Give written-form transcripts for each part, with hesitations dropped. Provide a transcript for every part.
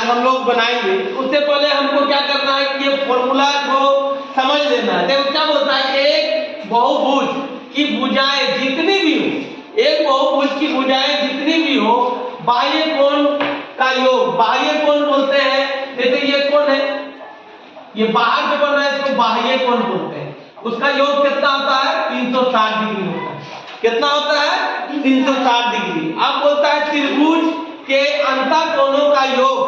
आज हम लोग बनाएंगे। उससे पहले हमको क्या करना है कि ये फॉर्मूला को समझ लेना है। देखो क्या बोलता है, एक बहुभुज की भुजाएं जितनी भी हो, एक बहुभुज की भुजाएं जितनी भी हो, बाह्य कोण का योग, बाह्य कोण बोलते हैं। जैसे ये कोण है, ये बाहर जो बन रहा है इसको बाह्य कोण बोलते हैं। उसका योग कितना होता है? 360 डिग्री होता है। कितना होता है? 360 डिग्री। अब बोलता है त्रिभुज के अंतःकोणों का योग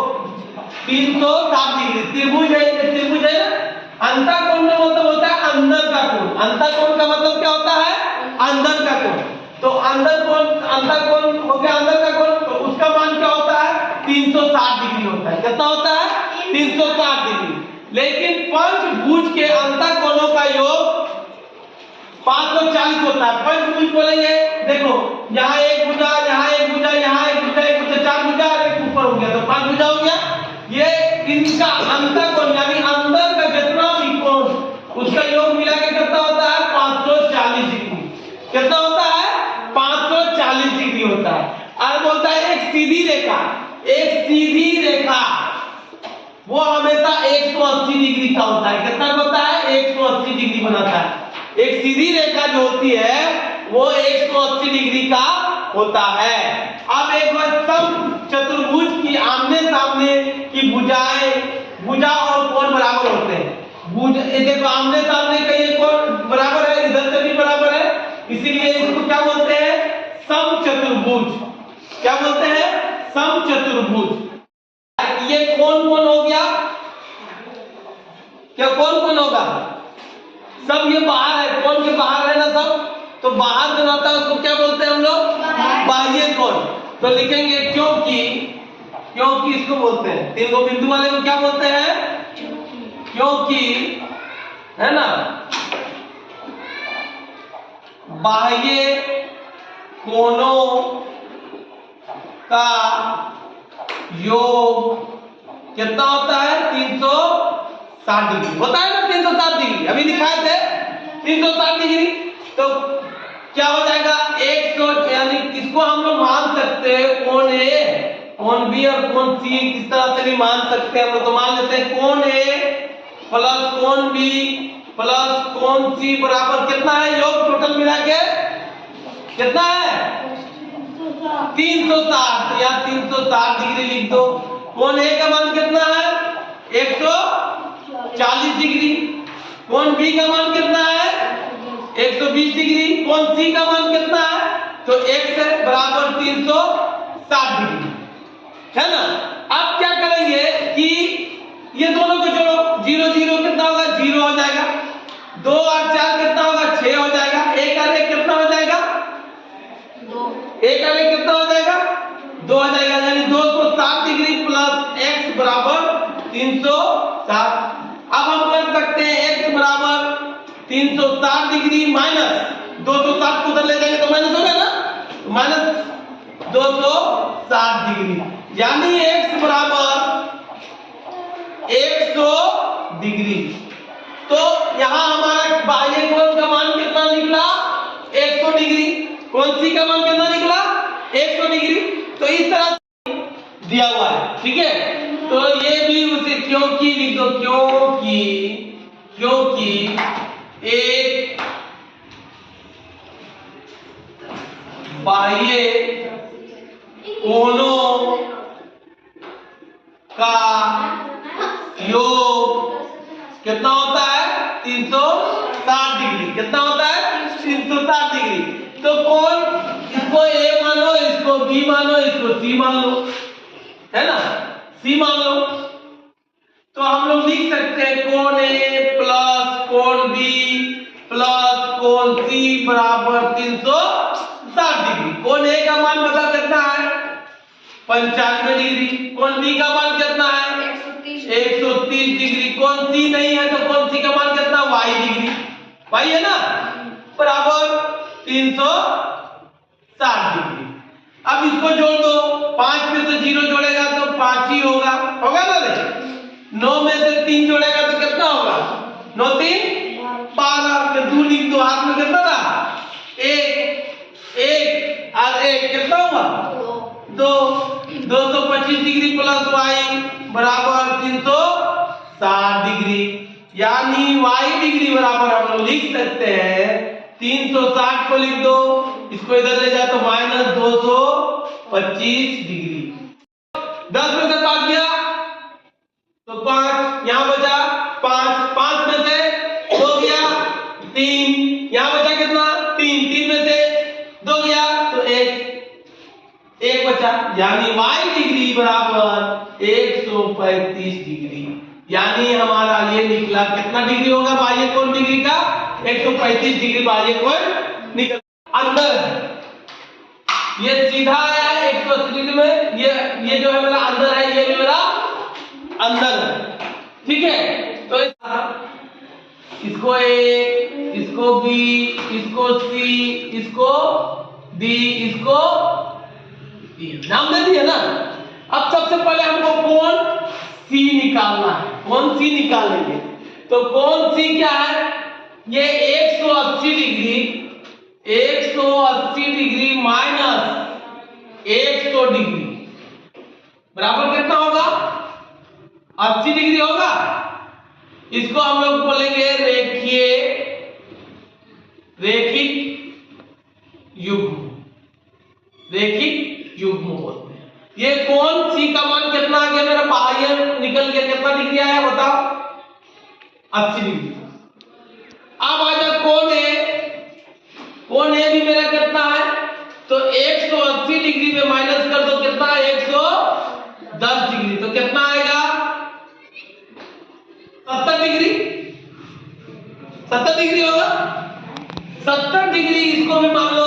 360 डिग्री। त्रिभुज है ना, अंतःकोण में मतलब होता है अंदर का कोण। अंतःकोण का मतलब क्या होता है? अंदर का कोण। तो अंतःकोण हो गया अंदर का कोण, तो उसका मान क्या होता है? 360 डिग्री होता है। कितना होता है? 360 डिग्री। लेकिन पंचभुज के अंतःकोणों का योग 540 होता है। पंचभुज बोलेंगे, देखो यहाँ एक भुजा, यहाँ एक भुजा, यहाँ एक भुजा, एक भुजा, 4 भुजा, एक ऊपर हो गया तो 5 भुजा हो गया। ये इनका अंतःकोण यानी अंदर का जितना भी कोण उसका योग मिला के कितना होता है? 540 डिग्री। कितना होता है? 540 डिग्री होता है। और बोलता है एक सीधी रेखा, एक सीधी रेखा वो हमेशा 180 डिग्री का होता है। कितना होता है? 180 डिग्री बनाता है। एक सीधी रेखा जो होती है वो 180 डिग्री का होता है। अब एक बार सम चतुर्भुज की आमने सामने की भुजाएं, भुजा और कोण बराबर होते हैं। भुजा देखो आमने सामने का ये कोण बराबर है, इधर से भी बराबर है, इसीलिए इसको क्या बोलते हैं? सम चतुर्भुज। क्या बोलते हैं? सम चतुर्भुज। ये कौन कौन हो गया? क्या कौन कौन होगा? सब ये बाहर है, कौन के बाहर है ना सब, तो बाहर जो रहता है उसको क्या बोलते हैं हम लोग? बाह्य कोण। तो लिखेंगे क्योंकि इसको बोलते हैं, 3 बिंदु वाले को क्या बोलते हैं? क्योंकि, है ना, बाह्य कोणों का योग कितना होता है? 360 डिग्री होता है ना। 360 डिग्री अभी दिखाए थे, 360 डिग्री। तो क्या हो जाएगा? 100 यानी किसको हम लोग मान सकते हैं? कोण ए, कोण बी और कोण सी किस तरह से भी मान सकते हैं हम लोग। तो मान लेते हैं कोण ए प्लस कोण बी प्लस कोण सी बराबर कितना है? योग टोटल मिला के कितना है? 360 या 360 डिग्री लिख दो। कोण ए का मान कितना है? 140 डिग्री। कोण बी का मान कितना है? 120 डिग्री। कोण सी का मान कितना है? तो x है बराबर 360 डिग्री, है ना। अब क्या करेंगे कि ये दोनों को जोड़ो, 0 0 कितना होगा? 0 हो जाएगा। 2 और 4 कितना होगा? 6 हो जाएगा। 1 और 1 कितना हो जाएगा? 2। 1 और 1 कितना हो जाएगा? 2 हो जाएगा। यानी 260 डिग्री प्लस x बराबर 360। अब हम कर सकते हैं x बराबर 360 डिग्री माइनस 260 को उधर ले जाएंगे तो माइनस होगा ना, माइनस 260 डिग्री। यानी x बराबर 100 डिग्री। तो यहाँ हमारा बाह्य कोण का मान कितना निकला? 100 डिग्री। कोण सी का मान कितना निकला? 100 डिग्री। तो इस तरह से दिया हुआ है, ठीक है। तो ये भी उसे क्योंकि लिख दो, क्योंकि एक बाह्य कोणों का योग कितना होता है? 360 डिग्री। कितना होता है? 360 डिग्री। तो कोण, इसको ए मानो, इसको बी मानो, इसको सी मान लो, है ना, सी मान लो। तो हम लोग लिख सकते हैं कोण ए प्लस कोण बी प्लस कोण सी बराबर 360 डिग्री। कोण ए का मान बता कितना है? 95 डिग्री। कोण बी का मान कितना है? 130 डिग्री। कोण सी नहीं है तो कोण सी का मान कितना? y डिग्री, y है ना, बराबर 360 डिग्री। अब इसको जोड़ दो, 5 में से 0 जोड़ेगा तो 5 ही होगा, होगा ना रे। 9 में से 3 जोड़ेगा तो कितना होगा? 9 3 12। तो 2 लिख दो, हाथ में कितना था? 1 और 1 कितना हुआ? 2। 225 डिग्री प्लस y बराबर 360 डिग्री, यानी y डिग्री बराबर हम लोग लिख सकते हैं 360 को लिख दो, इसको इधर ले जाए तो -225 डिग्री। 10 में से 5 गया तो 5, यहां बचा 5, 5 में से 2 गया 3, यहां बचा कितना 3, 3 में से 2 गया तो 1 बचा, यानी y डिग्री बराबर 135 डिग्री, यानी हमारा ये निकला कितना डिग्री होगा बाह्य कोण डिग्री का 135 डिग्री बाह्य कोण निकल। अंदर ये सीधा आया है 180 डिग्री में, ये जो है मेरा अंदर है, ये भी मेरा अंदर है, ठीक है। तो इसको A, इसको B, इसको C, इसको D, इसको E, नाम दे दिया ना। अब सबसे पहले हमको कोण C निकालना है, कोण C निकालेंगे तो कोण C क्या है, ये 180 डिग्री माइनस 100 डिग्री बराबर कितना होगा 80 डिग्री होगा। इसको हम लोग बोलेंगे रैखिक युग्म बोलते हैं। ये कोण C का मान कितना आ गया मेरा बाह्य निकल गया, कितना डिग्री आया बताओ 80 डिग्री। अब आ जाओ कोण A भी मेरा कितना है तो 180 डिग्री में माइनस कर दो कितना 110 डिग्री, तो कितना आएगा 70 डिग्री, 70 डिग्री होगा 70 डिग्री। इसको भी मान लो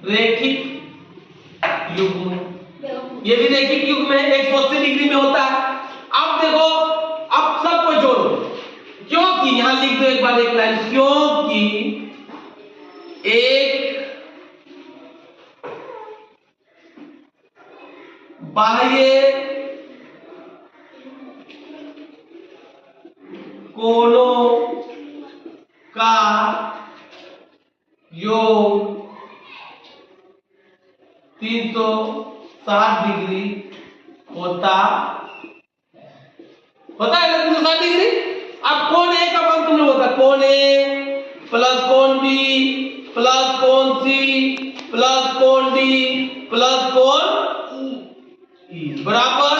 रैखिक युग्म, ये भी रैखिक युग्म है 180 डिग्री में होता है। अब देखो, अब सबको जोड़ो, क्योंकि यहां लिख दो एक बार एक लाइन, क्योंकि एक बाह्य कोणों का योग 360 डिग्री होता है ना 360 डिग्री। अब कोण A का मान तुमने होता कोण A प्लस कोण B प्लस कोण C प्लस कोण D प्लस कोण E बराबर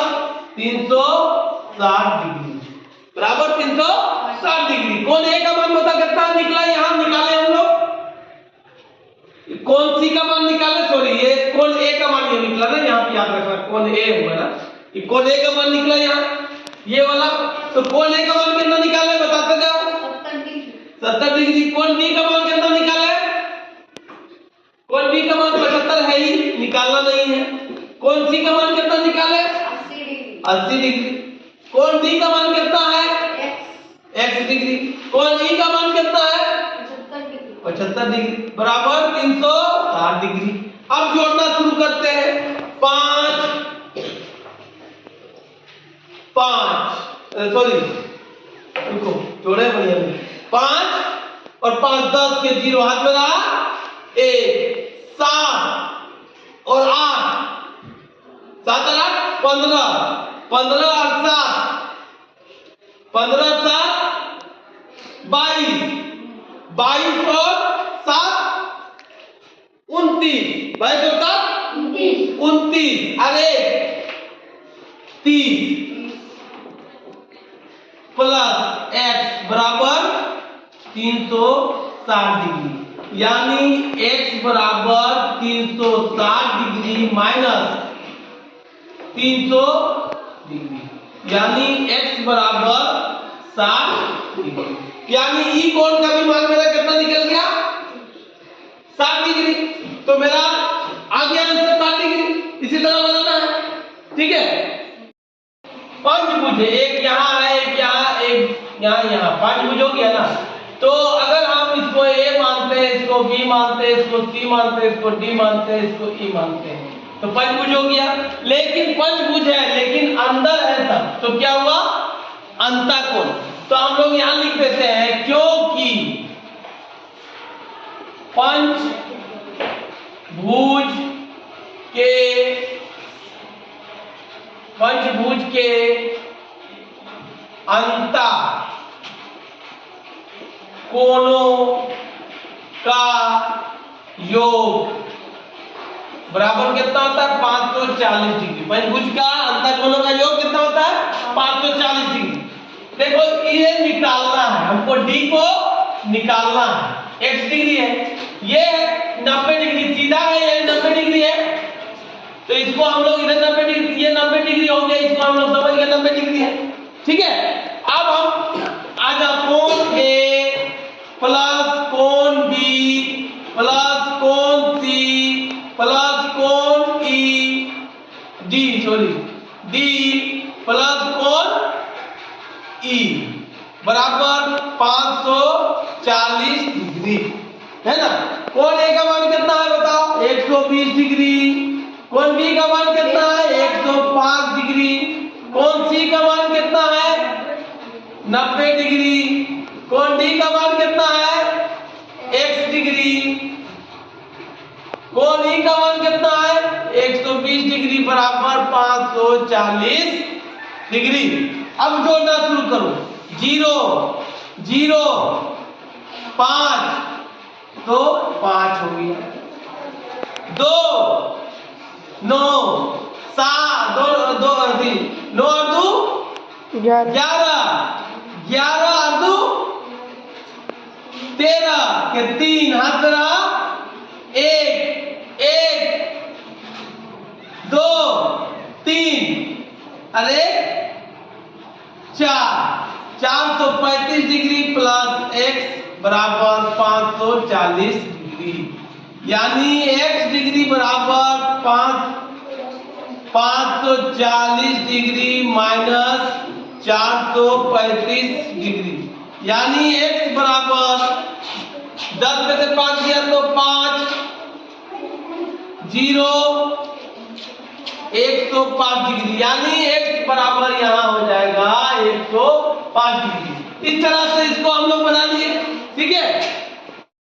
360 डिग्री, बराबर 360 डिग्री। कोण A का मान होता कितना निकला, यहां निकाले हम लोग कोण C का मान निकाले, सॉरी ये कोण A का मान ये निकला ना, यहां पे याद रखना कोण A हुआ ना, ये कोण A का मान निकला यहां ये वाला, तो कोण A का मान कितना निकाले बताते जाओ 70 डिग्री। कोण B का मान कितना निकाले, कोण B का मान 75 है ही, निकालना नहीं है। कोण C का मान कितना निकाले 80 डिग्री। कोण D का मान कितना है x डिग्री। कोण E का मान कितना है 75 डिग्री बराबर 360 डिग्री। अब जोड़ना शुरू करते हैं, 5 सॉरी रुको जोड़े बढ़िया 5 और 5 10 के 0 हाथ में रहा 1 7 और 8 7 और 8 15 15 और 7 15 7 22 22 और 7 29 22 और 7 29 अरे 30 प्लस x बराबर 360 डिग्री, यानी x बराबर 360 डिग्री माइनस 300 डिग्री, यानी x बराबर 60 डिग्री, यानी ई कोण का भी मान मेरा कितना निकल गया 60 डिग्री। तो मेरा आ गया आंसर 60 डिग्री। इसी तरह बनाना है, ठीक है। पंचभुज एक यहाँ है, एक यहाँ, एक यहाँ, पंचभुज हो गया ना। तो अगर हम इसको A मानते हैं, इसको B मानते हैं, इसको C मानते हैं, इसको D मानते हैं, इसको E मानते हैं, तो पंचभुज हो गया। लेकिन पंचभुज है लेकिन अंदर है सब, तो क्या हुआ अंतःकोण। तो हम लोग यहां लिख देते हैं, क्योंकि पंचभुज के पंचभुज के अंतः कोणों का योग बराबर कितना होता है 540 डिग्री। पंचभुज का अंतः कोणों का योग कितना होता है 540 डिग्री। देखो ये निकालना है हमको, डी को निकालना है। x डिग्री है, ये 90 डिग्री सीधा है, ये 90 डिग्री है, तो इसको हम लोग इधर 90 डिग्री, ये 90 डिग्री हो गया, इसको हम लोग समझ गए 90 डिग्री है। ठीक है, अब हम आजा कोण ए प्लस कोण बी प्लस कोण सी प्लस कोण ई डी डी प्लस कोण ई बराबर 540 डिग्री है ना। कोण ए का मान कितना है बताओ 120 डिग्री। कोण बी का मान कितना है 105 डिग्री। कोण सी का मान कितना है 90 डिग्री। कोण डी का मान कितना है x डिग्री। कोण ई का मान कितना है 120 डिग्री बराबर 540 डिग्री। अब जोड़ना शुरू करो, 0 0 5 तो 5 हो गया, 2 9 7 2 9 और 2 11 11 और 2 13 के 3 हाथ रहा 1 1 2 3 अरे 435 डिग्री प्लस x बराबर 540 डिग्री, यानी x डिग्री बराबर 540 डिग्री माइनस 435 डिग्री, यानी x बराबर 10 में से 5 दिया तो 5 0 105 डिग्री, यानी x बराबर यहाँ हो जाएगा 105 डिग्री। इस तरह से इसको हम लोग बना लिए। ठीक है,